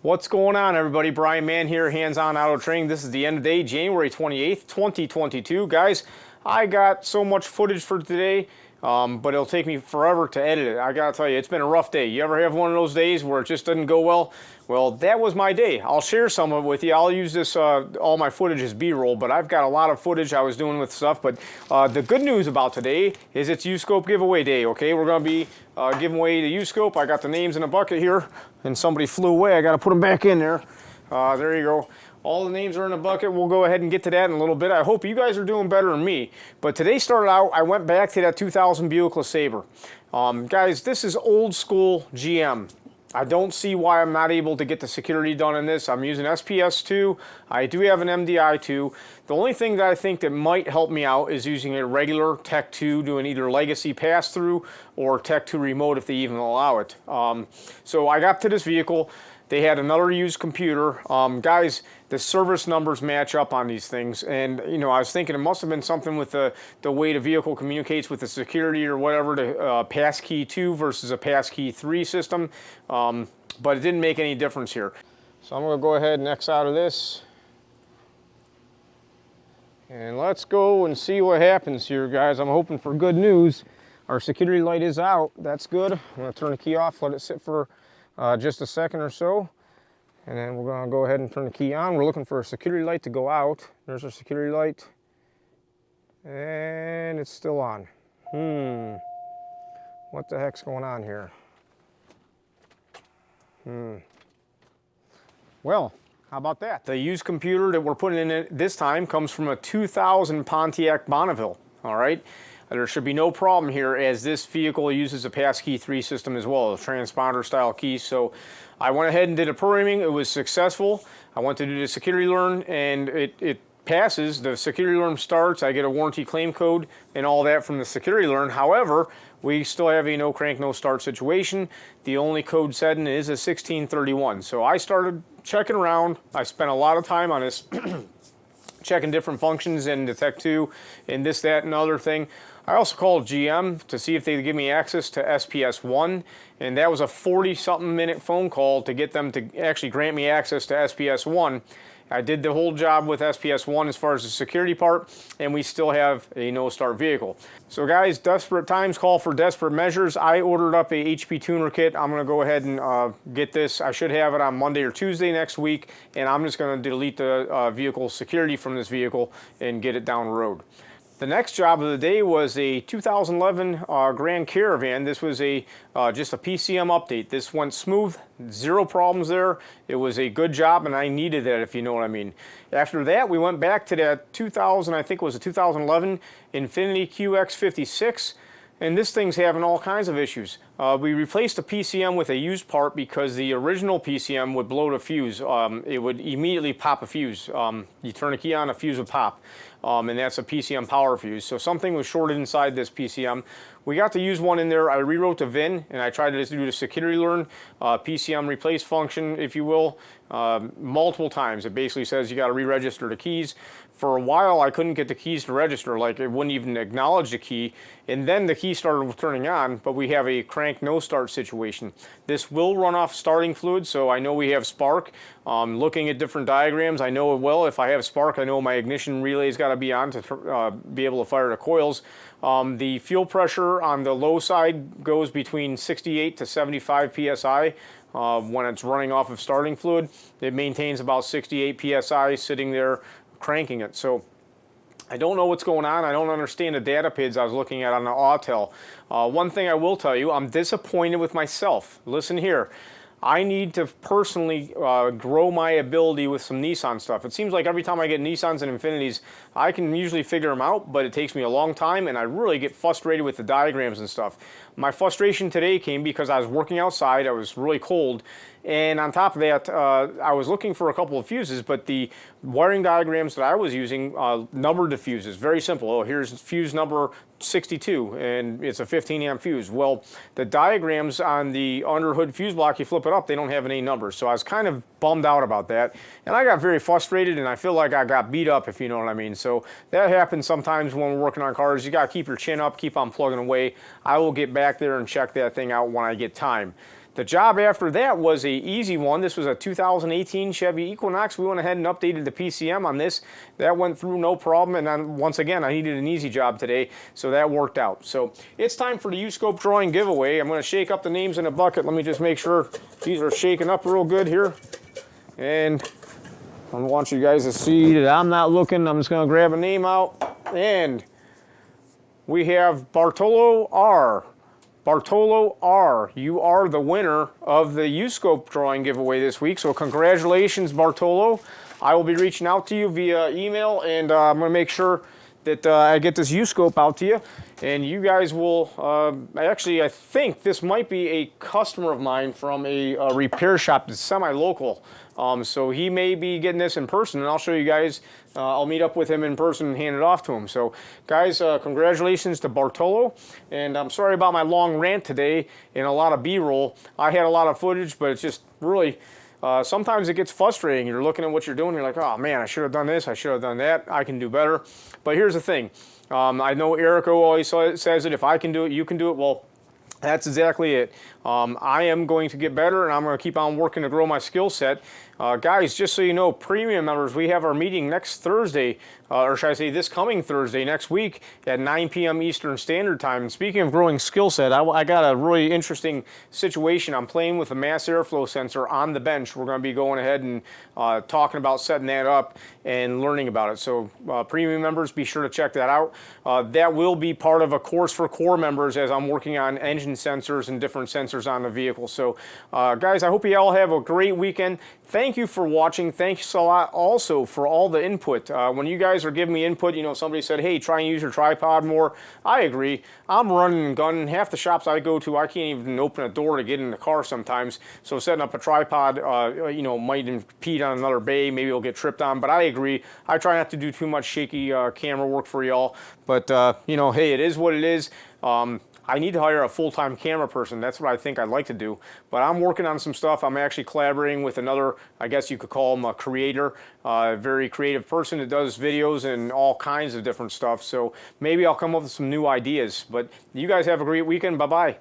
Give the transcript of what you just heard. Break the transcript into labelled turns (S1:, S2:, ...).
S1: What's going on, everybody? Brian Mann here, Hands-On Auto Training. This is the end of the day, January 28th, 2022. Guys, I got so much footage for today, but it'll take me forever to edit it. I gotta tell you, it's been a rough day. You ever have one of those days where it just doesn't go well? Well, that was my day. I'll share some of it with you. I'll use this, all my footage as B-roll, but I've got a lot of footage I was doing with stuff. But the good news about today is it's uScope giveaway day, okay? We're gonna be giving away the uScope. I got the names in a bucket here, and somebody flew away. I gotta put them back in there. There you go. All the names are in a bucket. We'll go ahead and get to that in a little bit. I hope you guys are doing better than me. But today started out, I went back to that 2000 Buick LeSabre. Guys, this is old school GM. I don't see why I'm not able to get the security done in this. I'm using SPS2. I do have an MDI2. The only thing that I think that might help me out is using a regular Tech 2, doing either legacy pass-through or Tech 2 remote if they even allow it. So I got to this vehicle. They had another used computer. Guys, the service numbers match up on these things. And, you know, I was thinking it must have been something with the way the vehicle communicates with the security or whatever, the passkey 2 versus a passkey 3 system. But it didn't make any difference here. So I'm going to go ahead and X out of this. And let's go and see what happens here, guys. I'm hoping for good news. Our security light is out. That's good. I'm going to turn the key off, let it sit for just a second or so, and then we're going to go ahead and turn the key on. We're looking for a security light to go out. There's our security light, and it's still on. What the heck's going on here? Well, how about that? The used computer that we're putting in it this time comes from a 2000 Pontiac Bonneville. All right. There should be no problem here, as this vehicle uses a passkey 3 system as well, a transponder style key. So I went ahead and did a programming. It was successful. I went to do the security learn, and it passes. The security learn starts. I get a warranty claim code and all that from the security learn. However, we still have a no crank, no start situation. The only code setting is a 1631. So I started checking around. I spent a lot of time on this, checking different functions in the Tech 2 and this, that, and other thing. I also called GM to see if they'd give me access to SPS1, and that was a 40-something minute phone call to get them to actually grant me access to SPS1. I did the whole job with SPS1 as far as the security part, and we still have a no-start vehicle. So guys, desperate times call for desperate measures. I ordered up a HP tuner kit. I'm going to go ahead and get this. I should have it on Monday or Tuesday next week, and I'm just going to delete the vehicle security from this vehicle and get it down the road. The next job of the day was a 2011 Grand Caravan. This was a just a PCM update. This went smooth, zero problems there. It was a good job, and I needed that, if you know what I mean. After that, we went back to that 2000, I think it was a 2011 Infiniti QX56. And this thing's having all kinds of issues. We replaced the PCM with a used part because the original PCM would blow the fuse. It would immediately pop a fuse. You turn a key on, a fuse would pop. And that's a PCM power fuse. So something was shorted inside this PCM. We got to use one in there. I rewrote the VIN, and I tried to do the security learn, PCM replace function, if you will, multiple times. It basically says you got to re-register the keys. For a while, I couldn't get the keys to register. Like, it wouldn't even acknowledge the key. And then the key started turning on, but we have a crank no start situation. This will run off starting fluid, so I know we have spark. Looking at different diagrams, I know it will. If I have spark, I know my ignition relay's got to be on to be able to fire the coils. The fuel pressure on the low side goes between 68 to 75 psi. When it's running off of starting fluid, it maintains about 68 psi sitting there cranking it. So I don't know what's going on. I don't understand the data PIDs I was looking at on the Autel. One thing I will tell you, I'm disappointed with myself. Listen here. I need to personally grow my ability with some Nissan stuff. It seems like every time I get Nissans and Infinitis, I can usually figure them out, but it takes me a long time, and I really get frustrated with the diagrams and stuff. My frustration today came because I was working outside. I was really cold, and on top of that, I was looking for a couple of fuses, but the wiring diagrams that I was using numbered the fuses. Very simple. Oh, here's fuse number 62, and it's a 15 amp fuse. Well, the diagrams on the under hood fuse block, you flip it up, they don't have any numbers. So I was kind of bummed out about that, and I got very frustrated, and I feel like I got beat up, if you know what I mean. So that happens sometimes when we're working on cars. You got to keep your chin up, keep on plugging away. I will get back there and check that thing out when I get time. The job after that was a easy one. This was a 2018 Chevy Equinox. We went ahead and updated the PCM on this. That went through no problem, and then once again, I needed an easy job today, so that worked out. So it's time for the uScope drawing giveaway. I'm going to shake up the names in a bucket. Let me just make sure these are shaken up real good here. And I want you guys to see that I'm not looking. I'm just going to grab a name out. And we have Bartolo R. Bartolo R, you are the winner of the uScope drawing giveaway this week. So congratulations, Bartolo. I will be reaching out to you via email, and I'm going to make sure that I get this uScope out to you. And you guys will, actually, I think this might be a customer of mine from a repair shop that's semi-local. So he may be getting this in person, and I'll show you guys. I'll meet up with him in person and hand it off to him. So guys, congratulations to Bartolo. And I'm sorry about my long rant today and a lot of B-roll. I had a lot of footage, but it's just really, sometimes it gets frustrating. You're looking at what you're doing, you're like, oh man, I should have done this, I should have done that, I can do better. But here's the thing. I know Erico always says that if I can do it, you can do it. Well, that's exactly it. I am going to get better, and I'm going to keep on working to grow my skill set. Guys, just so you know, premium members, we have our meeting next Thursday, or should I say this coming Thursday, next week at 9 p.m. Eastern Standard Time. And speaking of growing skill set, I got a really interesting situation. I'm playing with a mass airflow sensor on the bench. We're going to be going ahead and talking about setting that up and learning about it. So premium members, be sure to check that out. That will be part of a course for core members as I'm working on engine sensors and different sensors on the vehicle. So guys, I hope you all have a great weekend. Thank you for watching. Thanks a lot also for all the input. When you guys are giving me input, you know, somebody said, hey, try and use your tripod more. I agree. I'm running and gunning. Half the shops I go to, I can't even open a door to get in the car sometimes. So setting up a tripod, you know, might impede on another bay. Maybe it'll get tripped on. But I agree. I try not to do too much shaky camera work for y'all. But, you know, hey, it is what it is. I need to hire a full-time camera person. That's what I think I'd like to do. But I'm working on some stuff. I'm actually collaborating with another, I guess you could call him a creator, a very creative person that does videos and all kinds of different stuff. So maybe I'll come up with some new ideas. But you guys have a great weekend. Bye-bye.